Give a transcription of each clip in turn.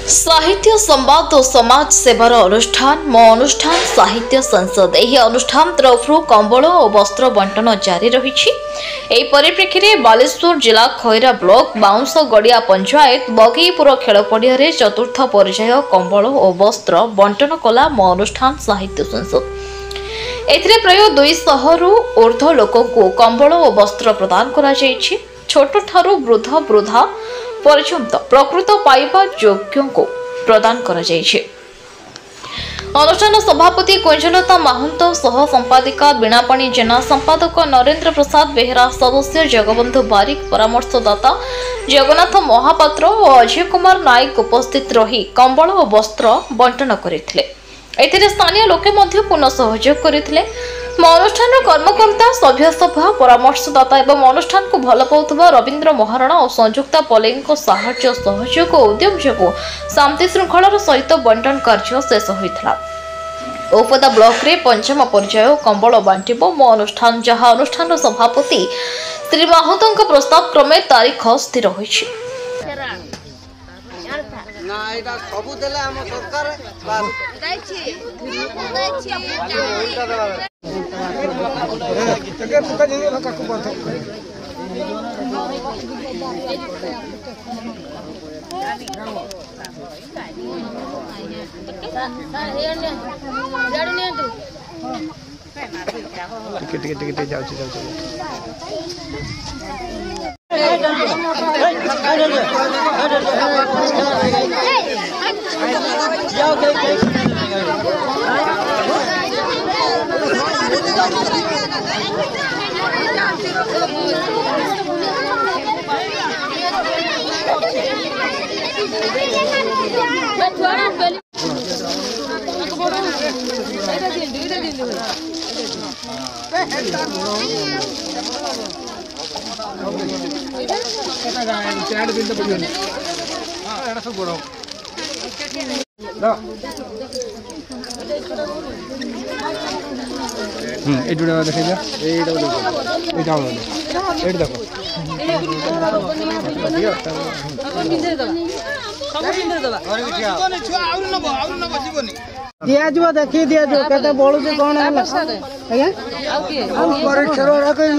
साहित्य संवाद और समाज सेवार अनुष्ठान मो अनुष्ठान साहित्य संसद यह अनुष्ठान तरफ कंबल और वस्त्र बंटन जारी रही। परिप्रेक्षी में बालेश्वर जिला खैरा ब्लॉक बाउंस गड़िया पंचायत बगईपुर खेल पड़िया चतुर्थ पर्याय कंबल और वस्त्र बंटन कला मो अनुष्ठान साहित्य संसद। एथिरे प्राय 200 रु ऊर्ध्व लोक कंबल और वस्त्र प्रदान करा जायछि। छोट ठारू वृद्ध वृद्धा पर्यंत प्रकृत पाइबा योग्य को प्रदान करा जायछि। अनुष्ठान सभापति कुंजलता महंत सह संपादिका बीणापाणी जेना संपादक नरेंद्र प्रसाद बेहरा सदस्य जगबंधु बारिक परामर्शदाता जगन्नाथ महापात्र और अजय कुमार नायक उपस्थित रही कंबल और वस्त्र बंटन करथिले। एथिरे स्थानीय लोके मध्य पूर्ण सहयोग करथिले। अनुष्ठान कर्मकर्ता सभ्यसभा परामर्शदाता एवं अनुष्ठान को भल पाउथबा रविंद्र महाराणा और संयुक्ता पलेंको साहाय्य सहयोग और उद्यम जोगु शांति श्रृंखलार सहित बंटन कार्य शेष होइथला। ओपदा ब्लॉक रे पंचम पर्याय कंबल बांटिबो मो अनुष्ठान, जहां अनुष्ठान सभापति श्री महतों प्रस्ताव क्रमे तारीख स्थिर होइछि। ना एटा सबु देले हम सरकार दाइछि तके पुका जे काकू बात टिके जाउ दिया देखी दिया केते बोलू जे कोन है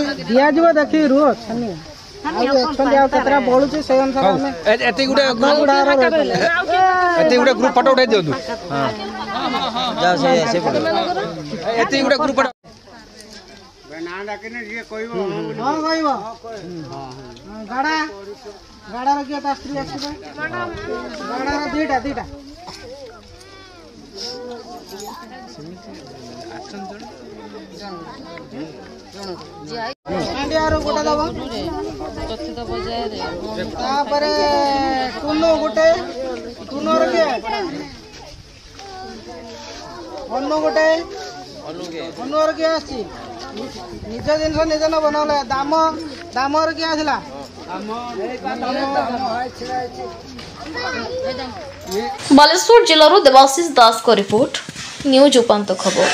आज्ञा दिया देखी रुह छनी केतरा बोलू से अनुसार हम एते गुडा ग्रुप फोटो उठाई दियो हां जा से फोटो एते गुडा ग्रुप फोटो ना डाकने जे कहबो हां कहबो हां गाड़ा रखिया ता स्त्री आसी गाड़ा दीटा गोटे दब चतुर्थ पर्याय टुनो गोटे टुनो अनु गोटे अनु किए आसी निज जिन निज न बनौले दाम किए आसला बालेश्वर जिलार देवाशीष दास को रिपोर्ट न्यूज उपांत खबर।